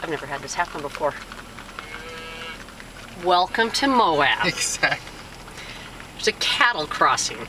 I've never had this happen before. Welcome to Moab. Exactly. There's a cattle crossing.